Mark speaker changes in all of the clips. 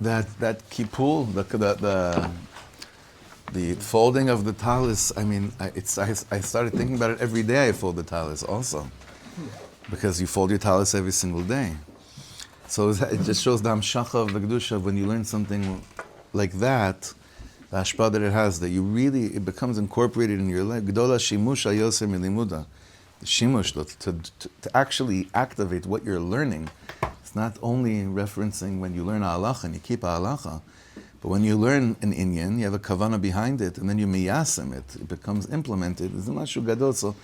Speaker 1: that kipul, the folding of the talis. I mean, I started thinking about it every day. I fold the talis also, because you fold your talis every single day. So it just shows the hamshacha of the kedusha when you learn something like that, the hashpah that it has, that it becomes incorporated in your life. Gdola shimush hayoser milimuda. The shimush, to actually activate what you're learning. It's not only referencing when you learn a halacha and you keep a halacha, but when you learn an inyan, you have a kavana behind it, and then you miyasem it. It becomes implemented. It's a mashu gadol. So,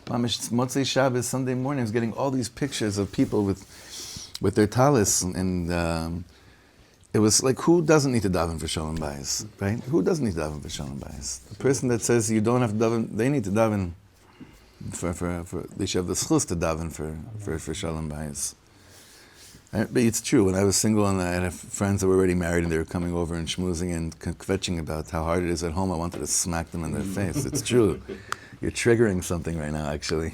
Speaker 1: Motzei Shabbos, Sunday morning, I was getting all these pictures of people with their talis, and it was like, who doesn't need to daven for shalom bayis, right? Who doesn't need to daven for shalom bayis? The person that says you don't have to daven, they need to daven for they should have the schus to daven for shalom bayis. But it's true. When I was single and I had friends that were already married and they were coming over and schmoozing and kvetching about how hard it is at home, I wanted to smack them in their face. It's true. You're triggering something right now, actually.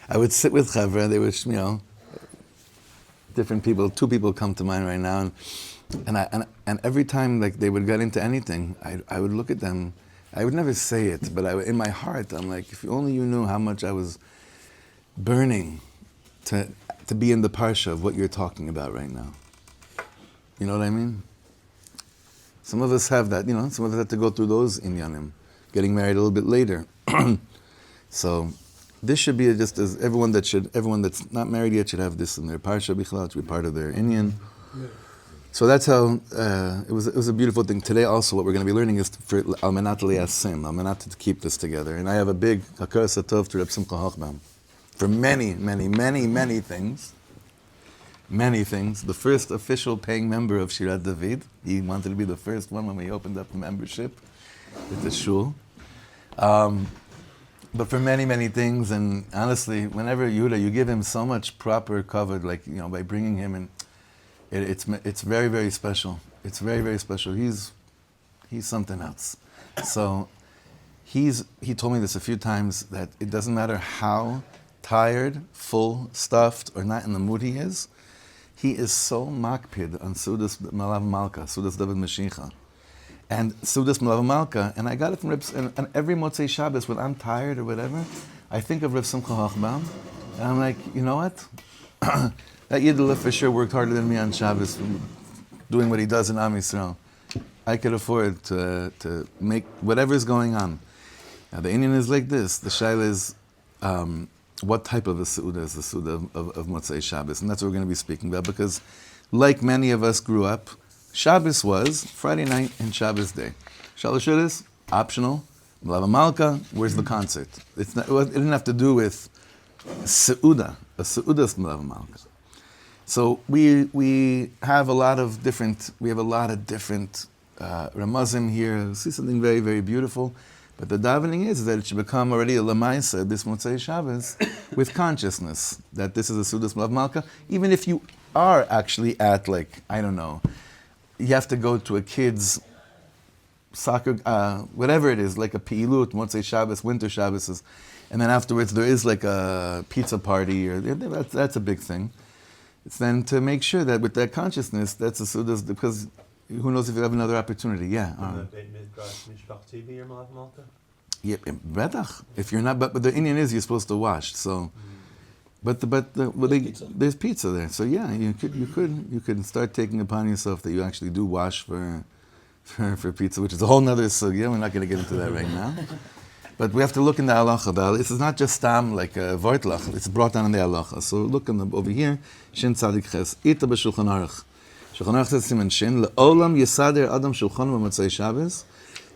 Speaker 1: I would sit with chevra. They would, different people. 2 people come to mind right now, and every time like they would get into anything, I would look at them. I would never say it, but in my heart, I'm like, if only you knew how much I was burning to be in the parsha of what you're talking about right now. You know what I mean? Some of us have that, some of us have to go through those inyanim, getting married a little bit later. So this should be just as everyone that's not married yet should have this in their parsha bichlal, to be part of their inyan. So that's how it was a beautiful thing. Today also what we're going to be learning is for almenat liyasim, to keep this together. And I have a big hakar satov to Reb Simcha Hochbaum for many, many, many, many things. Many things. The first official paying member of Shirat David. He wanted to be the first one when we opened up the membership with the shul. But for many, many things, and honestly, whenever Yehuda, you give him so much proper kavod, like, by bringing him in, it's very, very special. It's very, very special. He's something else. So he told me this a few times, that it doesn't matter how tired, full, stuffed, or not in the mood he is so makpid on Seudas Melave Malka, Seudas David Mashiach. And Seudas Melave Malka, and I got it from Reb, and every Motzei Shabbos, when I'm tired or whatever, I think of Reb Simcha Hochbaum, and I'm like, you know what? That Yiddilah for sure worked harder than me on Shabbos, doing what he does in Am Yisrael. I could afford to make whatever's going on. Now the Indian is like this. The shaila is, what type of a seudah is the seudah of Motzei Shabbos? And that's what we're going to be speaking about, because like many of us grew up, Shabbos was Friday night and Shabbos day. Shalosh optional. Melave Malka, where's the concert? It didn't have to do with seudah. A seudah is Melave Malka. So we have a lot of different ramazim here. We see something very, very beautiful. But the davening is that it should become already a lamaisa, this Motzei Shabbos, with consciousness that this is a Seudas Melave Malka. Even if you are actually at, you have to go to a kid's soccer, whatever it is, like a pi'ilut, Motzei Shabbos, winter Shabbos, and then afterwards there is like a pizza party, or that's a big thing. It's then to make sure that with that consciousness, that's a Seudas, because who knows if you have another opportunity? Yeah. Yeah, betach. If you're not, but the Indian is you're supposed to wash. So, there's pizza there. So yeah, you could start taking upon yourself that you actually do wash for pizza, which is a whole nother sugya. We're not going to get into that right now. But we have to look in the halacha. This is not just stam like a vortlach. It's brought down in the halacha. So look over here. Shin tzadik ches. Ita b'Shulchan Aruch. Shulchan Aruch says siman shin. Le'olam yisader adam shulchan b'Motzei Shabbos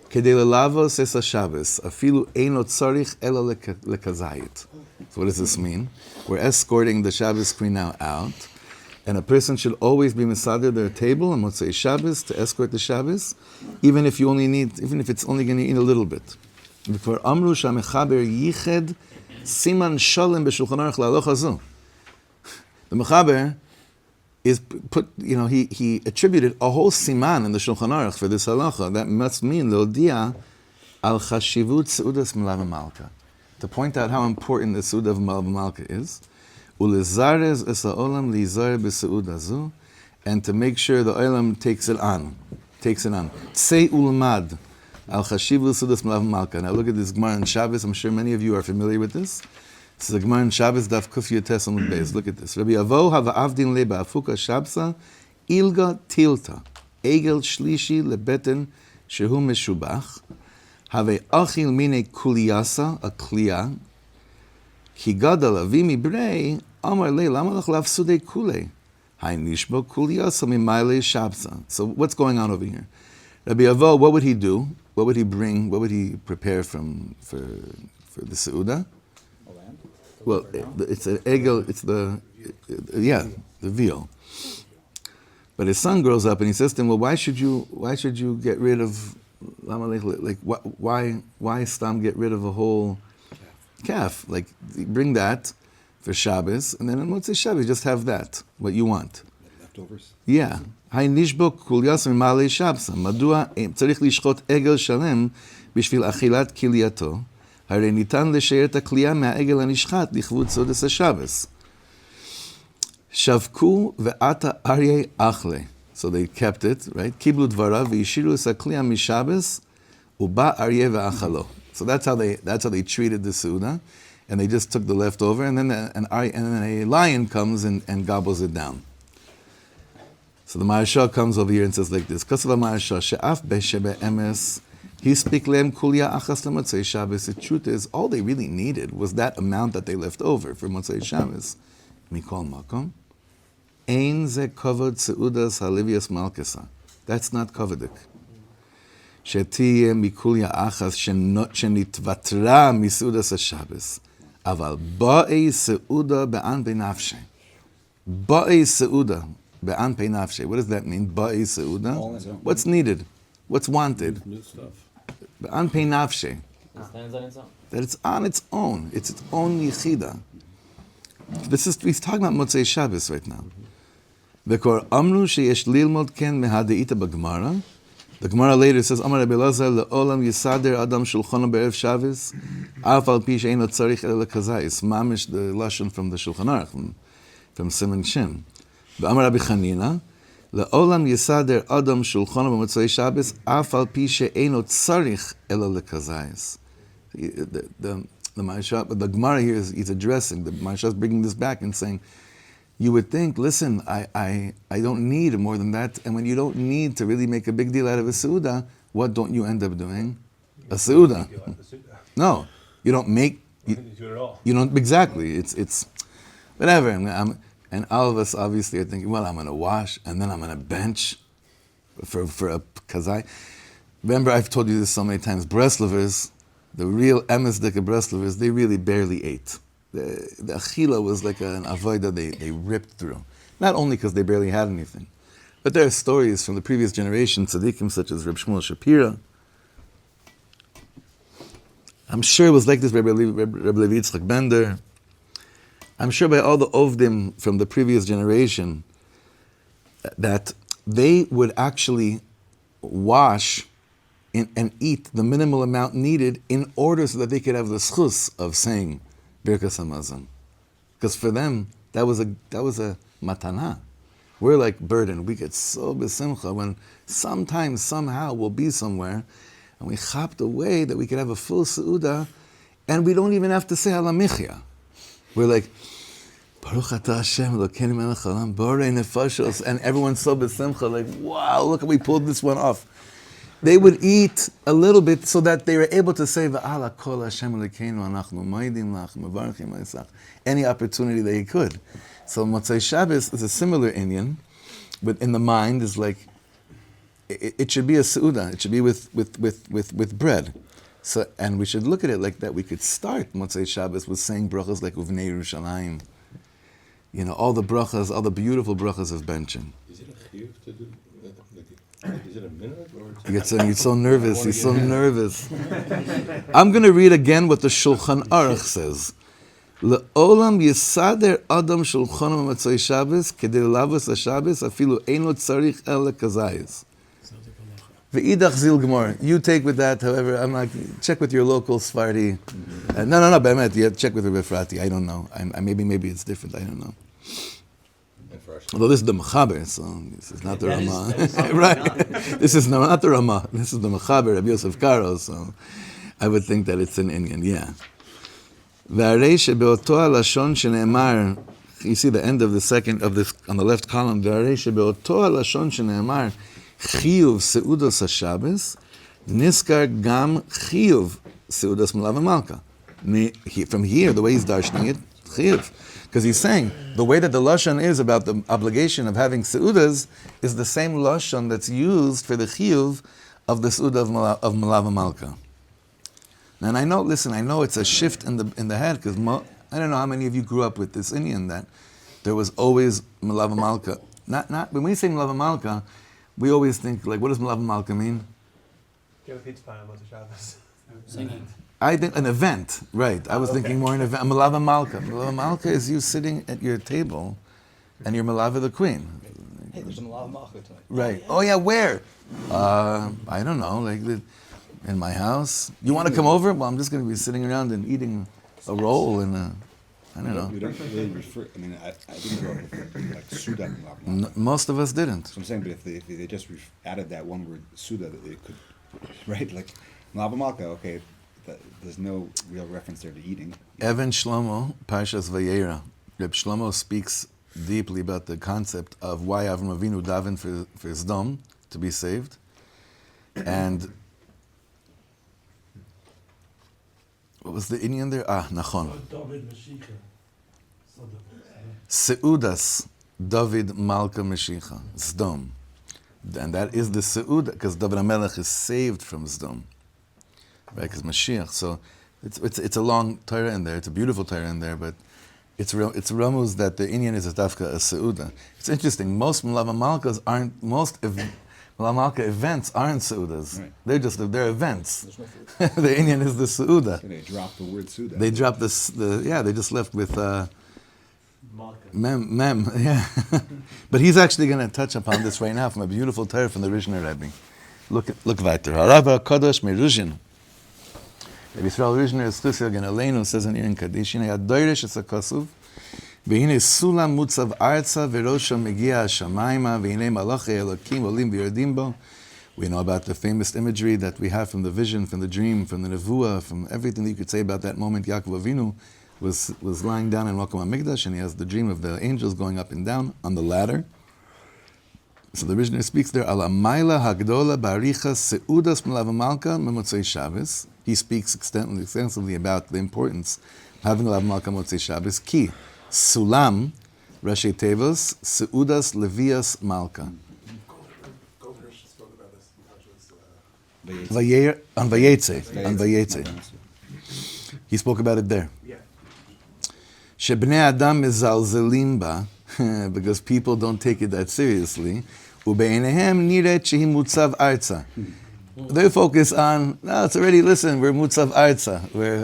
Speaker 1: kedei lelavos es haShabbos afilu eino tzarich ela lekazayit. So what does this mean? We're escorting the Shabbos Queen now out, and a person should always be misader their table on Motzei Shabbos to escort the Shabbos, even if it's only going to eat a little bit. For Amru Shamechaber Yiched Siman Shalem b'Shulchan Aruch la'alocha zu. The Mechaber is put, he attributed a whole siman in the Shulchan Aruch for this halacha. That must mean l'odia al chashivut seudas Melave Malka, to point out how important the seudah of Melave Malka is. Ulezarez es ha'olam lizar b'seudah zu, and to make sure the olam takes it on. Tzei ulmad al chashivu sudas Melave Malka. Now look at this Gemara in Shabbos. I'm sure many of you are familiar with this. This is a Gemara in Shabbos daf kuf yotes amud beis. Look at this. Rabbi Avo hava avdin leba afuka shabsa ilga tilta egel shlishi lebeten shehu meshubach have achil mine kuliyasa a kliya ki gadal avi mibrei amar le lama lach lafsude kule hay nishbo kuliyasa mimayle shabsa. So what's going on over here? Rabbi Avo, what would he do? What would he bring? What would he prepare for the seudah? Well, it's an egel. It's the veal. But his son grows up and he says to him, "Well, why should you get rid of like why Stam get rid of a whole calf? Like bring that for Shabbos, and then on Motzei Shabbos just have that what you want. Leftovers. Yeah. Hay nishbo kulyas mimalei shabsa. Madua tzarich lishchot egel shalem bishvil achilat kiliyato. הרי ניתן לשער את הכלייה מהעגל הנשחט לכבוד סeudas השבס. שבקו ועתה אריה אכלה. So they kept it, right? קיבלו דבריו והשאירו את הכלייה משבס ובא אריה ואכלו. So that's how they treated the seudah, and they just took the leftover, and then a lion comes and gobbles it down. So the Maharsha comes over here and says like this: Kasav Maharsha she'af b'shebe emes. He speak lem kulia achas leMotzei Shabbos. The truth is, all they really needed was that amount that they left over for Motzei Shabbos. Mikol makom, ein ze kavod seudas halivias malkasa. That's not kavodik. Shetiye mikulia achas shenitvatra miseudas haShabbos. Aval ba'ei seudah be'an benafshe. Ba'ei seudah be'an benafshe. What does that mean? Ba'ei seudah. What's needed? What's wanted?
Speaker 2: New stuff.
Speaker 1: Be'an nafshe.
Speaker 3: It stands on its own.
Speaker 1: That it's on its own. It's its own yichida. He's talking about Motzei Shabbos right now. V'kor amru sheyesh lilmod ken mehadeita b'Gemara. The Gemara later says, Amar Rabbi Elazar le'olam yisader adam shulchano be'erev Shabbos af al pi she'eino tzarich ela lekazayis. Mamish, the lashon from the Shulchan Aruch, from Siman Shin. V'amar Rabbi Chanina le'olam yisader adam shulchano b'Motzei Shabbos af al pi she'eino tzarich ela lekazayis. The Maharsha, but the Gemara here is addressing, the Maharsha is bringing this back and saying, you would think, listen, I don't need more than that, and when you don't need to really make a big deal out of a seudah, what don't you end up doing? A seudah. No, you don't make. You don't exactly. It's whatever. And all of us obviously are thinking, well, I'm going to wash and then I'm going to bench for a kazai. Remember, I've told you this so many times. Breslovers, the real emesdik of Breslovers, they really barely ate. The achila was like an avodah they ripped through. Not only because they barely had anything, but there are stories from the previous generation, tzaddikim such as Rav Shmuel Shapira. I'm sure it was like this by Rabbi Levi Yitzchak Bender. I'm sure by all the ovdim from the previous generation that they would actually wash and eat the minimal amount needed in order so that they could have the schus of saying Birkas HaMazon. Because for them, that was a matana. We're like burden. We get so besimcha when sometimes, somehow, we'll be somewhere and we chapped away that we could have a full seudah and we don't even have to say halamichya. We're like, Baruch atah Hashem Elokeinu melech haolam borei nefashos, and everyone's so besimcha, like, wow, look how we pulled this one off. They would eat a little bit so that they were able to say, V'ala kol Hashem Elokeinu anachnu moedim lach mevarchim leisach, any opportunity they could. So Motzei Shabbos is a similar Indian, but in the mind is like, it should be a seudah. It should be with bread. So, and we should look at it like that. We could start Motzei Shabbos with saying brachas like Uvnei Yerushalayim. You know, all the brachas, all the beautiful brachas of benching.
Speaker 2: Is it a chiyuv to do? Is it a minute or?
Speaker 1: He's so nervous. He's so nervous. I'm going to read again what the Shulchan Aruch says. Le'olam yisader adam shulchano b'Motzei Shabbos kedei lavos haShabbos afilu eino tzarich el lekazayis. Ve'idach zil gemor. You take with that. However, I'm like, check with your local Sfardi. No, Be'emet. You have to check with Rebbe Frati. I don't know. Maybe it's different. I don't know.
Speaker 2: And first.
Speaker 1: Although this is the Mechaber, so this is not the Ramah. Right. This is not the Ramah. This is the Mechaber, Rabbi Yosef Karo, so I would think that it's an Indian, yeah. והרי שבאותו הלשון שנאמר, you see the end of the second, of this, on the left column, והרי שבאותו הלשון שנאמר, חיוב סעודוס השבס, נזכר גם חיוב סעודוס מלאבה מלכה. From here, the way he's darshaning it, chiyuv. Because he's saying, the way that the lashon is about the obligation of having seudas is the same lashon that's used for the chiyuv of the seudah of Melave Malka. And I know it's a shift in the head, because I don't know how many of you grew up with this Indian that there was always Melave Malka. Not when we say Melave Malka, we always think, like, what does Melave Malka mean?
Speaker 3: Give a pizza pie on Motzei Shabbos.
Speaker 4: Singing.
Speaker 1: I think an event, right. I was thinking more an event. Melave Malka. Melave Malka is you sitting at your table and you're Melave the Queen.
Speaker 4: Hey, there's a Melave Malka tonight.
Speaker 1: Right. Oh yeah, where? I don't know, like in my house. You want to come over? Well, I'm just going to be sitting around and eating a roll and I don't know.
Speaker 5: You don't really refer, I mean, I didn't grow up with like Seuda and Melave Malka.
Speaker 1: Most of us didn't.
Speaker 5: So I'm saying, but if they just added that one word Seuda, that they could, right? Like Melave Malka, okay, there's no real reference there to eating.
Speaker 1: Even Shlomo, Parshas Vayera, Reb Shlomo speaks deeply about the concept of why Avram Avinu davened for Sdom to be saved, and what was the Indian there? Nachon. Seudas David Malka Meshicha, Sdom, and that is the Seudah because David HaMelech is saved from Sdom. Right, because Mashiach. So it's a long Torah in there. It's a beautiful Torah in there, but it's ramuz that the Indian is a dafka, a seudah. It's interesting. Most Melave Malkas aren't. Melave Malka events aren't seudas. Right. They're events. No the Indian is the seudah.
Speaker 5: So they dropped the word Seuda.
Speaker 1: They dropped they just left with mem. Yeah. But he's actually going to touch upon this right now from a beautiful Torah from the Rizhiner Rebbe. Look weiter. Rav HaKadosh Meruzhin. Rabbi Yisrael Rizhiner Stusiel Gen Aleinu says in Irin Kaddish, Yinei Adoyresh es HaKasuv, V'hinei Sulam mutzav artza v'rosha magia hashamayma, V'hinei malachei Elokim olim v'yordim bo. We know about the famous imagery that we have from the vision, from the dream, from the nevuah, from everything that you could say about that moment. Yaakov Avinu was lying down in Makom HaMikdash, and he has the dream of the angels going up and down on the ladder. So the Rizhiner speaks there, Ala Maila Hagdola Baricha Seudas Melave Malka Motzei Shabbos. He speaks extensively about the importance of having Melave Malka Motzei Shabbos. Ki Sulam Rashi Tevos Seudas Levias Malka.
Speaker 3: Goldhirsch spoke about this.
Speaker 1: On Vayetze. He spoke about it there.
Speaker 3: Yeah.
Speaker 1: Shebnei Adam mezalzelim ba, because people don't take it that seriously. Ube'enehem niret shehi mutzav artza. They focus on, no, it's already, listen, we're mutzav artza.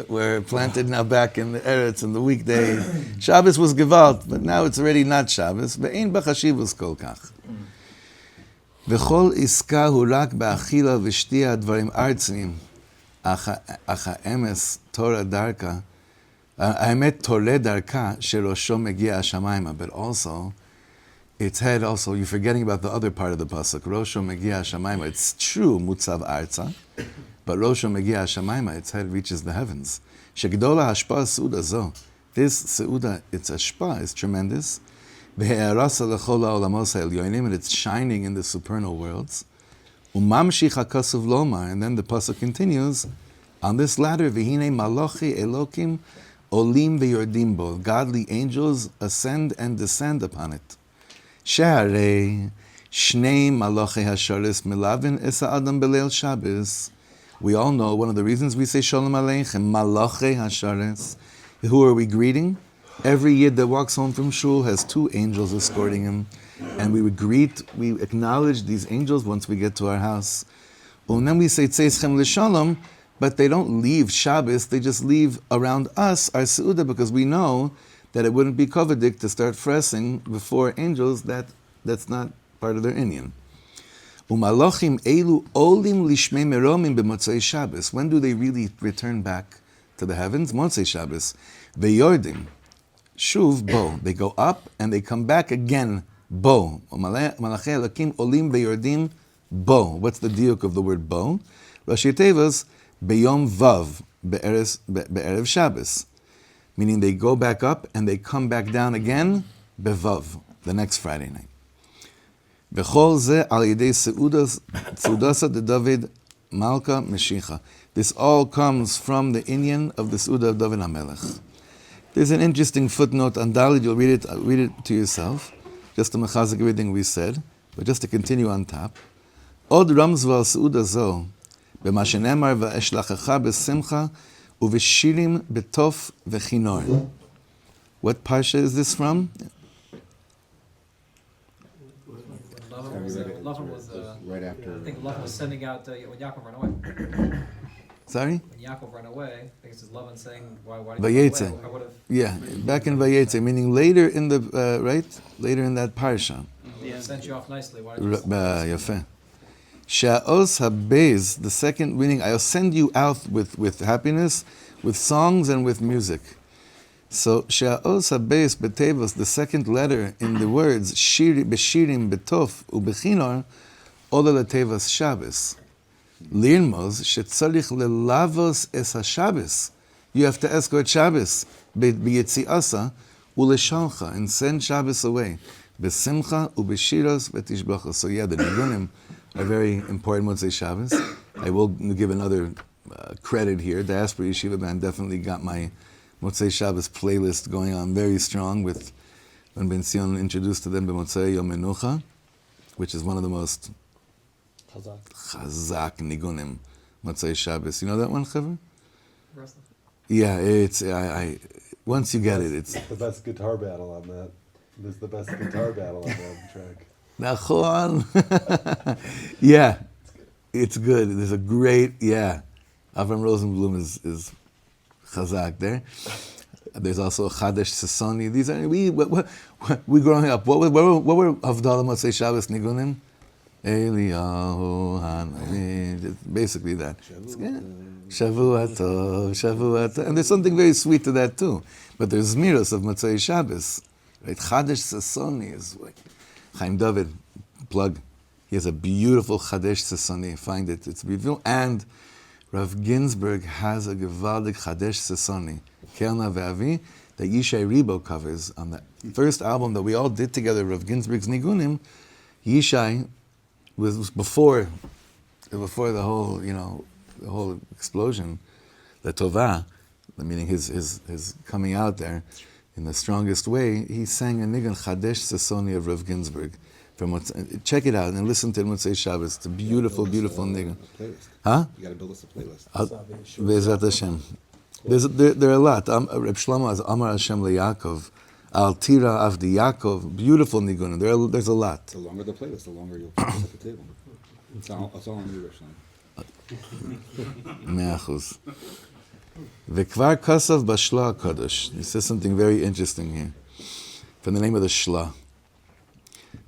Speaker 1: We're planted now back in the Eretz in the weekday. Shabbos was gewalt, but now it's already not Shabbos. Ve'ein b'chashivus kol kach. V'chol iska hu rak ba'achila v'shtia dvarim artzim. Acha emes Torah darka. Haemet Torah darka sherosho megia hashamayma. But also, its head also, you're forgetting about the other part of the pasuk. Rosho megia hashamayma. It's true, mutzav artza, but Rosho megia hashamayma, its head reaches the heavens. Shegdola hashpa seudah zo. This seudah, its hashpa is tremendous. Ve'erasa lechol ha'olamos ha'elyonim, and it's shining in the supernal worlds. Umamshich hakasuv lomar, and then the pasuk continues on this ladder. V'hinei malochi elokim olim ve'yordim bo. Godly angels ascend and descend upon it. Sheharei shnei malochi hasharis milavin es ha'adam beleil Shabbos. We all know one of the reasons we say Shalom Aleichem, malochi hasharis. Who are we greeting? Every Yid that walks home from shul has two angels escorting him. And we acknowledge these angels once we get to our house. And then we say Tzeichem l'shalom, but they don't leave Shabbos, they just leave around us, our seudah, because we know that it wouldn't be kavodik to start fressing before angels that's not part of their inyan. Umalochim elu olim lishmei meromim b'motzei Shabbos. When do they really return back to the heavens? Motzei Shabbos. Ve'yordim. Shuv bo. They go up and they come back again bo. Malachei Elokim olim veyordim bo. What's the diuk of the word bo? Rashi Tevos beyom vav be'erev Shabbos. Meaning they go back up and they come back down again bevav, the next Friday night. V'chol ze al yedei seudasa de David Malka Meshicha. This all comes from the inyan of the seudah of David HaMelech. There's an interesting footnote on Dalit. You'll read it to yourself, just to mechazik everything we said, but just to continue on top. Od ramzu al seudah zo b'ma shenemar v'eshlachecha b'simcha uv'shirim b'tof v'chinor. What parsha is this from?
Speaker 6: Lavan was
Speaker 5: right after.
Speaker 6: I think Lavan was sending out when Yaakov ran away.
Speaker 1: Sorry?
Speaker 6: When Yaakov ran away, I think it's Lavan saying, "Why did
Speaker 1: Vayetze.
Speaker 6: you run away? I would have."
Speaker 1: Yeah, back in Vayetze, meaning later in the later in that parsha.
Speaker 6: Sent you off nicely. Why did you?
Speaker 1: Yafeh. Sha'os habez, the second meaning, I'll send you out with happiness, with songs and with music. So Sha'os habez betevos, the second letter in the words beshirim betof ubechinor, ola letevos Shabbos. Lirmos shetzarich lelavos es haShabbos. You have to escort Shabbos b'yetziasa uleshalcha, and send Shabbos away. Besimcha ubeshiros v'tishbacha. So yeah, the Niggunim are very important Motzei Shabbos. I will give another credit here. Diaspora Yeshiva Band definitely got my Motzei Shabbos playlist going on very strong with when Ben Zion introduced to them B'Motzei Yom Menucha, which is one of the most chazak Niggunim Motzei Shabbos. You know that one, chevra? Yeah, it's I once you get it, it's
Speaker 3: The best guitar battle on that. This is the best guitar battle on that track.
Speaker 1: Nachon. Yeah, it's good. There's a great, Avram Rosenblum is chazak there. There's also Chadesh Sasoni. These are we growing up. What were Havdalah Motzei Shabbos Niggunim? Eliyahu Hanan. Basically that. Shavua Tov. And there's something very sweet to that too. But there's Zmiros of Motzei Shabbos. Right? Chadesh Sasoni is what Chaim David, plug. He has a beautiful Chadesh Sasoni. Find it. It's beautiful. And Rav Ginsburg has a Gevaldik Chadesh Sasoni, Kelna Ve'avi, that Yishai Rebbe covers on the first album that we all did together, Rav Ginsburg's Nigunim. Yishai was before the whole, the whole explosion, the Tovah, meaning his coming out there in the strongest way. He sang a Niggun Chadesh Sasoni of Rav Ginsburg. Check it out and listen to Motzei Shabbos. It's a beautiful, beautiful Niggun. Huh?
Speaker 5: You got to build us a playlist.
Speaker 1: Be'ezrat Hashem. There are a lot. Rav Shlomo has Amar Hashem leYaakov, Al Tira Avdi Yaakov, beautiful Nigunim. There's a lot.
Speaker 5: The longer the playlist, the longer you'll put us at the table. It's all on you, Rav Shlomo.
Speaker 1: Mea achuz. V'kvar kasav b'Shlah HaKadosh. He says something very interesting here. From the name of the Shlah.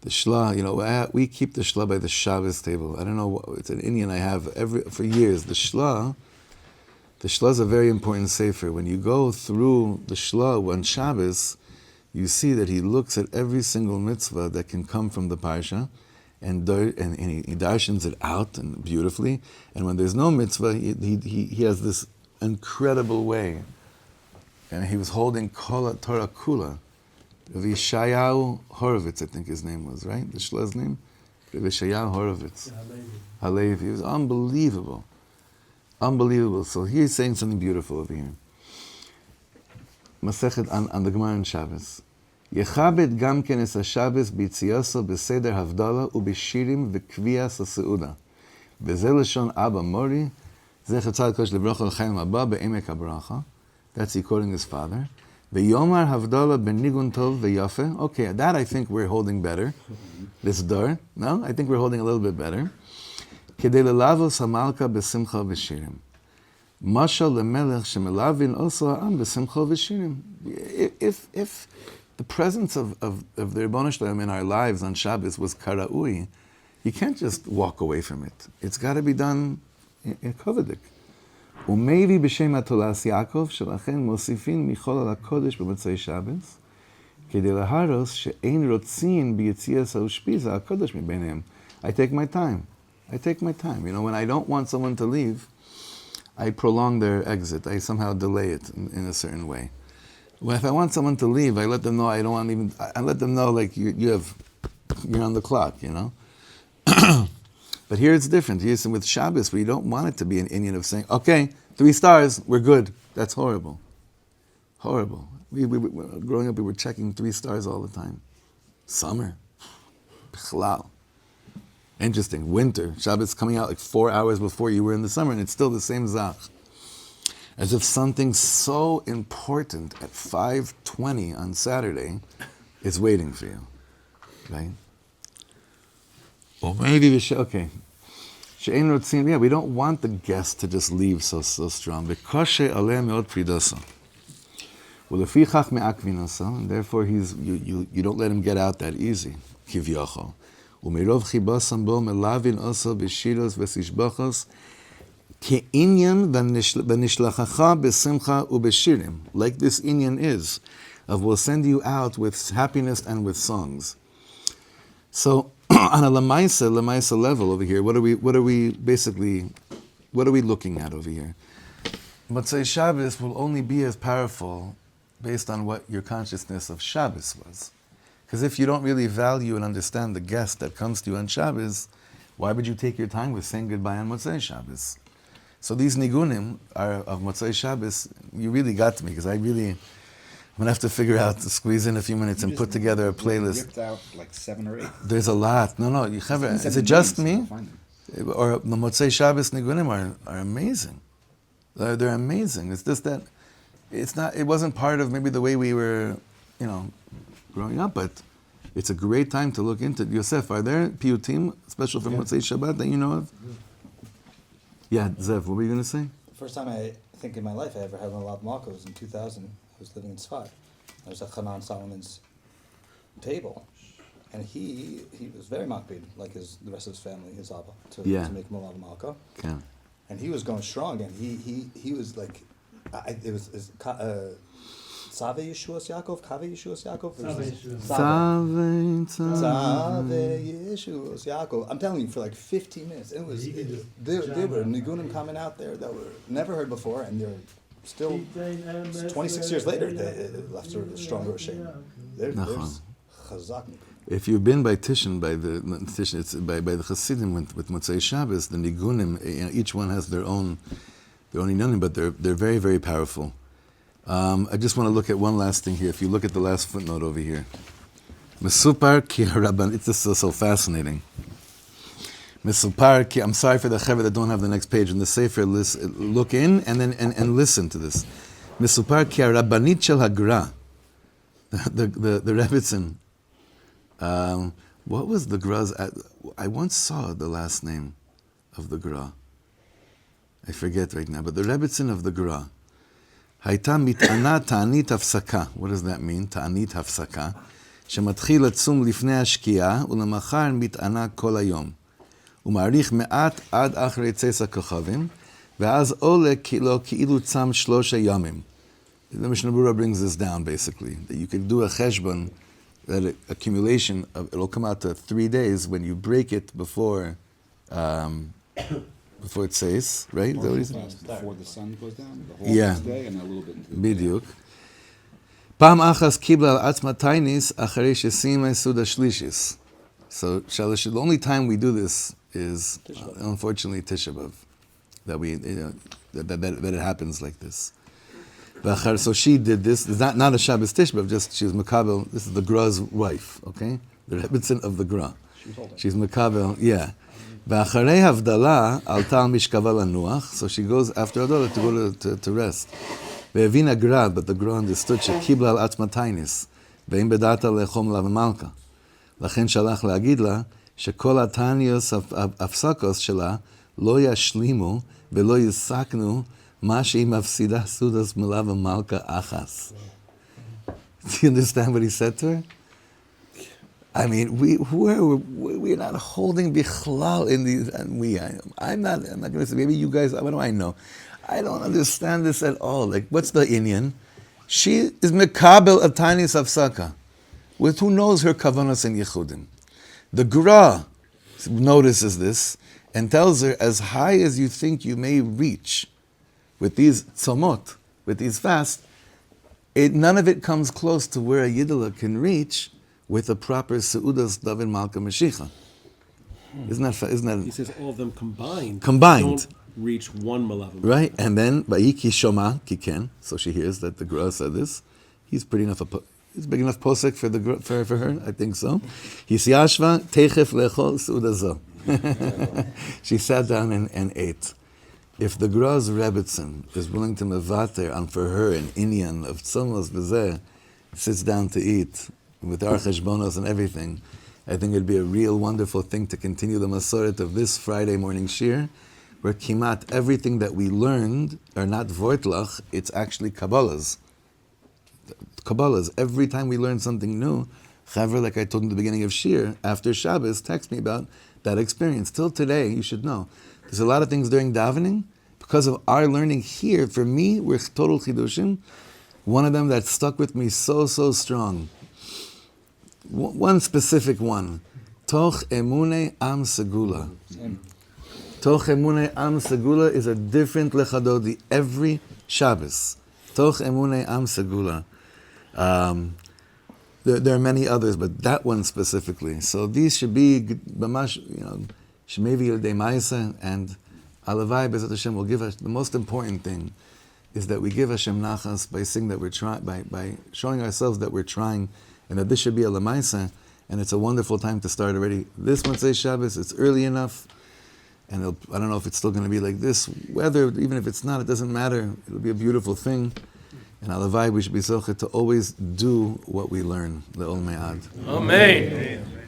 Speaker 1: The Shlah, we keep the Shlah by the Shabbos table. I don't know, it's an Indian I have for years. The Shlah is a very important sefer. When you go through the Shlah on Shabbos, you see that he looks at every single mitzvah that can come from the parsha, and he darshans it out and beautifully. And when there's no mitzvah, he has this incredible way. And he was holding Torah Kula. Rav Yeshayahu Horovitz, I think his name was, right? The Shlah's name? Rav Yeshayahu Horovitz. Halevi. It was unbelievable. Unbelievable. So he's saying something beautiful over here. Masechet on the Gemara in Shabbos. Yechabed gam ken es ha-Shabbos b'yitziyaso b'seder havdalah u'b'shirim v'kviyas ha-seudah. V'zeh lashon Abba Mori, zeh chatzal kosh lebrocha l'chaim haba be'emek ha-bracha. That's he quoting his father. V'yomar havdalah b'nigun tov v'yafeh. Okay, that I think we're holding better. This dar. No? I think we're holding a little bit better. Kedei lelavos ha-malka b'simcha v'shirim. Mashal lemelech shemelavin also ha'am b'simcha v'shirim. If the presence of the Ribono Shel Olam in our lives on Shabbos was karaui, you can't just walk away from it. It's got to be done in kavodik. Umevi b'shem hatolas Yaakov shelachen mosifin michol al hakodesh b'motzei Shabbos כדי להרוס שאין רוצים ביציאת האושפיזה הקדוש מביניהם. I take my time. I take my time. You know, when I don't want someone to leave, I prolong their exit. I somehow delay it in a certain way. Well, if I want someone to leave, I let them know I don't want even. I let them know like you're on the clock, you know. But here it's different. Here's with Shabbos, we don't want it to be an Indian of saying, okay, 3 stars, we're good. That's horrible. Horrible. We growing up, we were checking 3 stars all the time. Summer, Bichlal. Interesting. Winter, Shabbos coming out like 4 hours before you were in the summer, and it's still the same zach. As if something so important at 5:20 on Saturday is waiting for you, right? Or maybe we should, okay. Yeah, we don't want the guest to just leave so strong. And therefore you don't let him get out that easy. ומרוב חיבוסם בו מלווין עושו בשירוס ותשבחות כעניין ונשלחך בשמחה ובשירים, like this Inyan is, of we'll send you out with happiness and with songs. So on a lemaisa level over here, what are we looking at over here? Motzei Shabbos will only be as powerful based on what your consciousness of Shabbos was. Because if you don't really value and understand the guest that comes to you on Shabbos, why would you take your time with saying goodbye on Motzei Shabbos? So these nigunim are of Motzei Shabbos. You really got to me, because I'm going to have to figure out to squeeze in a few minutes and put together a playlist.
Speaker 5: Ripped out like 7 or 8.
Speaker 1: There's a lot. No, chevra, is it just me? Or the Motzei Shabbos nigunim are amazing. They're amazing. It's just that it wasn't part of maybe the way we were, growing up, but it's a great time to look into. Yosef, are there piyutim special for Motzei Shabbat that you know of? Yeah, Zev, what were you going to say?
Speaker 4: The first time I think in my life I ever had Melave Malka was in 2000. I was living in Tzfat. There was a Hanan Solomon's table, and he was very makbid, like the rest of his family, his Abba, to make Melave Malka.
Speaker 1: Yeah.
Speaker 4: And he was going strong, and he was like, Save Yeshuas Yaakov, Kave Yeshuas Yaakov. Save Yeshuas Yaakov. I'm telling you, for like 15 minutes, there were nigunim coming out there that were never heard before, and they're still 26 years later. They left a stronger shape. There's chazak.
Speaker 1: If you've been by Tishin, by the Chassidim with Motzei Shabbos, the nigunim, each one has their own inyanim, but they're very, very powerful. I just want to look at one last thing here. If you look at the last footnote over here. Mesupar ki haraban, it's just so fascinating. Mesupar ki, I'm sorry for the chevra that don't have the next page. In the Sefer, look in and then and listen to this. Mesupar ki harabanit shel hagra. The Rebbitzin. What was the Gra's? I once saw the last name of the Gra. I forget right now, but the Rebbitzin of the Gra. הייתה מטענה תענית הפסקה. What does that mean? תענית הפסקה. שמתחיל לצום לפני השקיעה, ולמחר מטענה כל היום. הוא מעריך מעט עד אחרי צאת הכוכבים, ואז עולה כאילו צם 3 ימים. The Mishnah Berurah brings this down basically. That you can do a cheshbon, that accumulation, it'll come out to 3 days when you break it before it says, right?
Speaker 5: Before the sun goes down, the whole
Speaker 1: yeah.
Speaker 5: day, and a little bit into the
Speaker 1: בדיוק. פעם אחת קיבלה על עצמה טייניס אחרי שסיימה סeudah שלישיס. So, the only time we do this is, unfortunately, Tisha B'Av. That it happens like this. So she did this. It's not a Shabbos Tisha B'Av, just she was Makabel. This is the Gra's wife, okay? The Rebbitzin of the Gra. She's Makabel, yeah. ואחרי הבדלה עלתה על משכבה לנוח, so she goes after הבדלה to go to rest. והבין הגר"א, but the Gra understood שקיבלה על עצמה טייניס, ואם בדעתה לאכול מלווה מלכה. לכן שלח להגיד לה שכל הטניוס הפסקות שלה לא ישלימו ולא יסכנו מה שהיא מפסידה סeudas מלווה מלכה אחס. Do you understand what he said to her? I mean, we're not holding bichlal in these, and I'm not going to say, maybe you guys, what do I know? I don't understand this at all. Like, what's the inyan? She is mekabel a tiny safsaka. with who knows her kavanos and yichudim. The Gra notices this and tells her, as high as you think you may reach with these tzomot, with these fasts, none of it comes close to where a Yidela can reach with a proper seudah David Malka Mashiach. Isn't that?
Speaker 7: He says all of them combined.
Speaker 1: Combined.
Speaker 7: Don't reach one Melave Malka.
Speaker 1: Right, and then Vayiki Shoma Kiken. So she hears that the Gra said this. He's pretty enough. He's big enough posek for her. I think so. Hisyashva Techef Lechol Seudah Zo. She sat down and ate. If the Gra's Rebbetzin is willing to mevater on for her an inyan of tzomos v'zeh, sits down to eat with our cheshbonos and everything, I think it'd be a real wonderful thing to continue the masoret of this Friday morning shiur, where kimat everything that we learned are not vortlach, it's actually kabbalahs. Kabbalahs. Every time we learn something new, chevra, like I told in the beginning of shiur, after Shabbos, text me about that experience. Till today, you should know. There's a lot of things during davening, because of our learning here, for me, we're total chidushim. One of them that stuck with me so strong. One specific one. Toch emune am segula. Toch emune am segula is a different lechadodi every Shabbos. Toch emune am segula. There are many others, but that one specifically. So these should be b'mash, shemevi yildei ma'isa, and alavai bezat Hashem will give us. The most important thing is that we give Hashem nachas by saying that we're trying, by showing ourselves that we're trying, and that this should be a lamaisa, and it's a wonderful time to start already. This Motzei Shabbos, it's early enough, and I don't know if it's still going to be like this. Whether, even if it's not, it doesn't matter. It'll be a beautiful thing. And alavai, we should be zochet to always do what we learn. Le'ol me'ad.
Speaker 7: Amen.